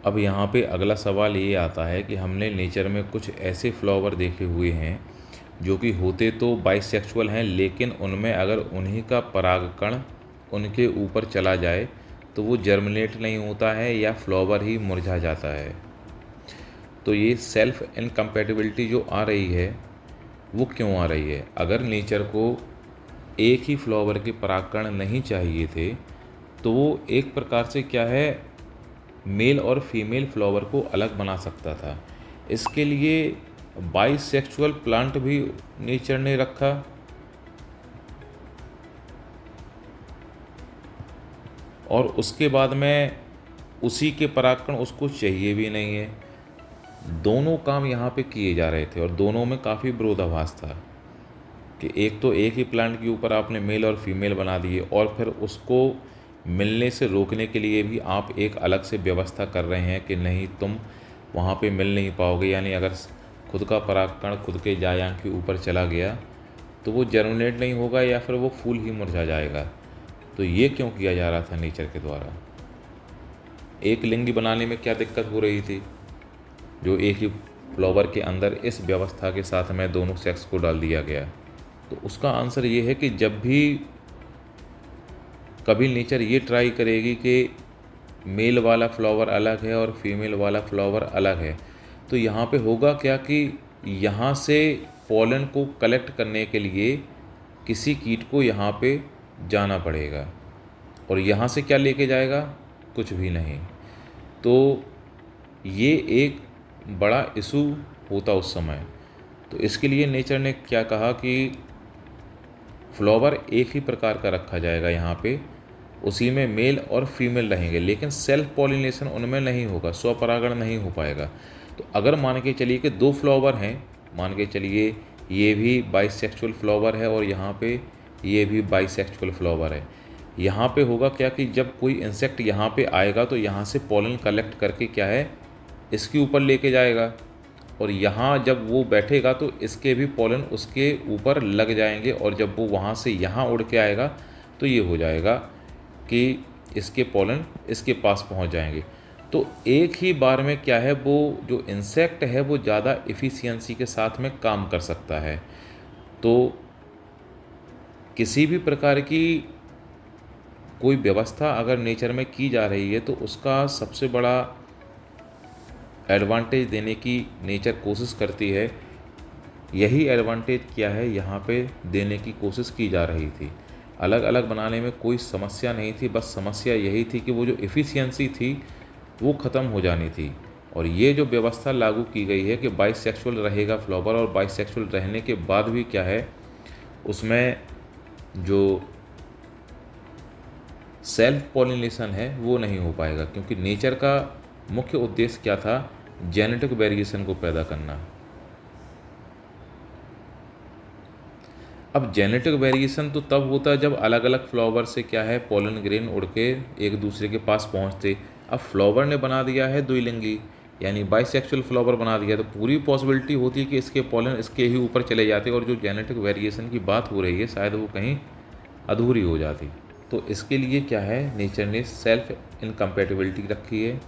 अब यहाँ पे अगला सवाल ये आता है कि हमने नेचर में कुछ ऐसे फ्लावर देखे हुए हैं जो कि होते तो बाइसेक्सुअल हैं, लेकिन उनमें अगर उन्हीं का परागकण उनके ऊपर चला जाए तो वो जर्मिनेट नहीं होता है या फ्लावर ही मुरझा जाता है। तो ये सेल्फ इनकम्पैटिबिलिटी जो आ रही है वो क्यों आ रही है? अगर नेचर को एक ही फ्लावर के परागकण नहीं चाहिए थे तो वो एक प्रकार से क्या है, मेल और फीमेल फ्लावर को अलग बना सकता था। इसके लिए बाइसेक्सुअल प्लांट भी नेचर ने रखा, और उसके बाद में उसी के परागकण उसको चाहिए भी नहीं है। दोनों काम यहाँ पे किए जा रहे थे और दोनों में काफ़ी विरोधाभास था कि एक तो एक ही प्लांट के ऊपर आपने मेल और फीमेल बना दिए और फिर उसको मिलने से रोकने के लिए भी आप एक अलग से व्यवस्था कर रहे हैं कि नहीं, तुम वहाँ पे मिल नहीं पाओगे। यानी अगर खुद का परागकण खुद के जायांग के ऊपर चला गया तो वो जर्मिनेट नहीं होगा या फिर वो फूल ही मुरझा जाएगा। तो ये क्यों किया जा रहा था नेचर के द्वारा? एक लिंगी बनाने में क्या दिक्कत हो रही थी जो एक ही फ्लावर के अंदर इस व्यवस्था के साथ में दोनों सेक्स को डाल दिया गया? तो उसका आंसर ये है कि जब भी कभी नेचर ये ट्राई करेगी कि मेल वाला फ्लावर अलग है और फीमेल वाला फ्लावर अलग है, तो यहाँ पे होगा क्या कि यहाँ से पॉलन को कलेक्ट करने के लिए किसी कीट को यहाँ पे जाना पड़ेगा, और यहाँ से क्या लेके जाएगा? कुछ भी नहीं। तो ये एक बड़ा इशू होता उस समय। तो इसके लिए नेचर ने क्या कहा कि फ्लावर एक ही प्रकार का रखा जाएगा यहाँ पे, उसी में मेल और फीमेल रहेंगे, लेकिन सेल्फ पॉलिनेशन उनमें नहीं होगा, स्वपरागण नहीं हो पाएगा। तो अगर मान के चलिए कि दो फ्लावर हैं, मान के चलिए ये भी बाइसेक्सुअल फ्लावर है और यहाँ पे ये भी बाइसेक्सुअल फ्लावर है, यहाँ पे होगा क्या कि जब कोई इंसेक्ट यहाँ पे आएगा तो यहाँ से पॉलन कलेक्ट करके क्या है, इसके ऊपर लेके जाएगा, और यहाँ जब वो बैठेगा तो इसके भी पॉलन उसके ऊपर लग जाएंगे, और जब वो वहाँ से यहाँ उड़ के आएगा तो ये हो जाएगा कि इसके पॉलन इसके पास पहुँच जाएंगे। तो एक ही बार में क्या है, वो जो इंसेक्ट है वो ज़्यादा एफिशिएंसी के साथ में काम कर सकता है। तो किसी भी प्रकार की कोई व्यवस्था अगर नेचर में की जा रही है तो उसका सबसे बड़ा एडवांटेज देने की नेचर कोशिश करती है। यही एडवांटेज क्या है यहाँ पे देने की कोशिश की जा रही थी। अलग अलग बनाने में कोई समस्या नहीं थी, बस समस्या यही थी कि वो जो एफिशिएंसी थी वो ख़त्म हो जानी थी। और ये जो व्यवस्था लागू की गई है कि बाइसेक्सुअल रहेगा फ्लावर, और बाइसेक्सुअल रहने के बाद भी क्या है, उसमें जो सेल्फ पॉलिनेशन है वो नहीं हो पाएगा, क्योंकि नेचर का मुख्य उद्देश्य क्या था? जेनेटिक वेरिएशन को पैदा करना। अब जेनेटिक वेरिएशन तो तब होता है जब अलग अलग फ्लावर से क्या है, पोलन ग्रेन उड़ के एक दूसरे के पास पहुंचते। अब फ्लावर ने बना दिया है द्विलिंगी, यानी बाइसेक्सुअल फ्लावर बना दिया, तो पूरी पॉसिबिलिटी होती है कि इसके पोलन इसके ही ऊपर चले जाते, और जो जेनेटिक वेरिएशन की बात हो रही है शायद वो कहीं अधूरी हो जाती। तो इसके लिए क्या है, नेचर ने सेल्फ इनकम्पैटिबिलिटी रखी है।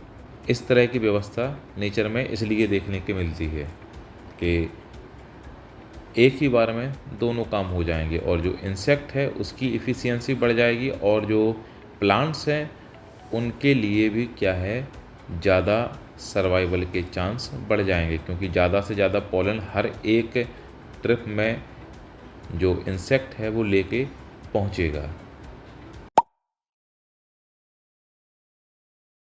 इस तरह की व्यवस्था नेचर में इसलिए देखने को मिलती है कि एक ही बार में दोनों काम हो जाएंगे, और जो इंसेक्ट है उसकी इफ़िशियंसी बढ़ जाएगी, और जो प्लांट्स हैं उनके लिए भी क्या है, ज़्यादा सर्वाइवल के चांस बढ़ जाएंगे, क्योंकि ज़्यादा से ज़्यादा पॉलन हर एक ट्रिप में जो इंसेक्ट है वो लेके पहुँचेगा।